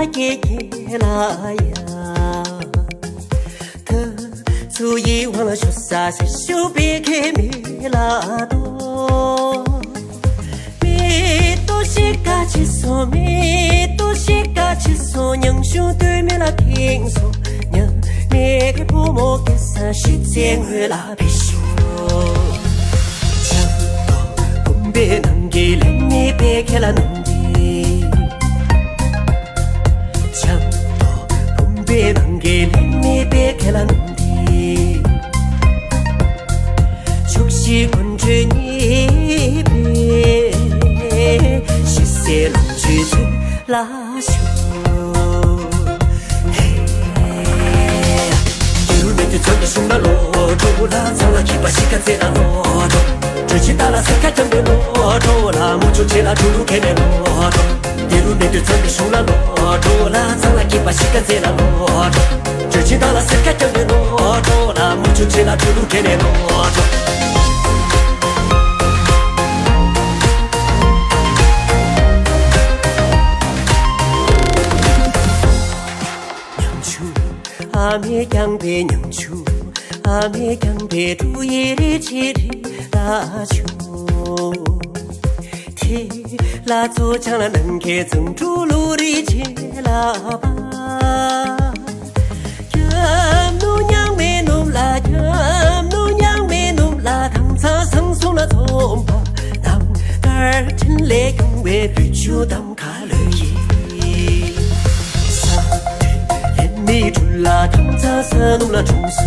爷爷啦呀，他早已忘了说啥才手别开米拉多，米多些嘎起嗦，米多些嘎起嗦，娘兄对面啦听说，娘你个婆婆给啥时间回来别说，讲到不别能给了你别开了弄的。别能给你别开了弄的，熟悉关注你别，谢谢龙去去拉手。有那就穿的送了骆驼啦，藏了几把西卡在那骆驼，只去打了三开整的骆驼啦，木出去了出入开的骆驼。有那就穿的送了骆驼啦，藏了几把西卡在那骆驼，只去打了三开整的骆驼啦，木出去了出入开的骆驼。阿弥养别娘处，阿弥养别注意的起的拉球，提拉左强了能开曾主路的切拉巴，养奴娘没奴拉，养奴娘没奴拉，当擦生松了葱巴，当杆儿真来更为绿球当卡了耶。你出啦，当咋色弄了重手？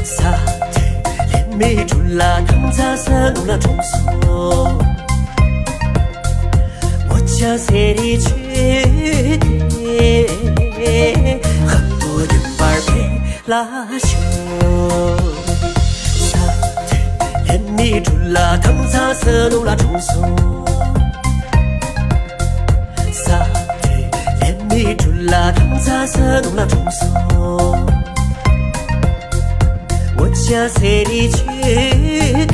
啥的，连没出啦，当咋色弄了重手？我家谁的去的？很多人玩陪拉手。啥的，连没出啦，当咋色弄了重手？你出啦，当咋色弄了重手？我家谁的去的？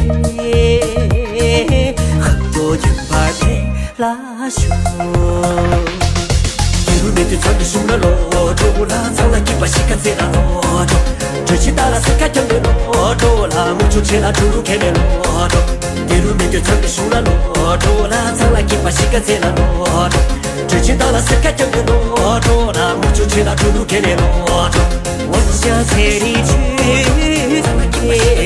很多人玩陪拉手。有那就穿的送了骆驼啦，藏了几把西卡在那骆驼，只去打了三开整的骆驼啦，木出去了出入开的骆驼。有那就穿的送了骆驼啦，藏了几把西卡在那骆驼。只去到了三开整的骆驼啦，木出去了出入开的骆驼。我家谁的去？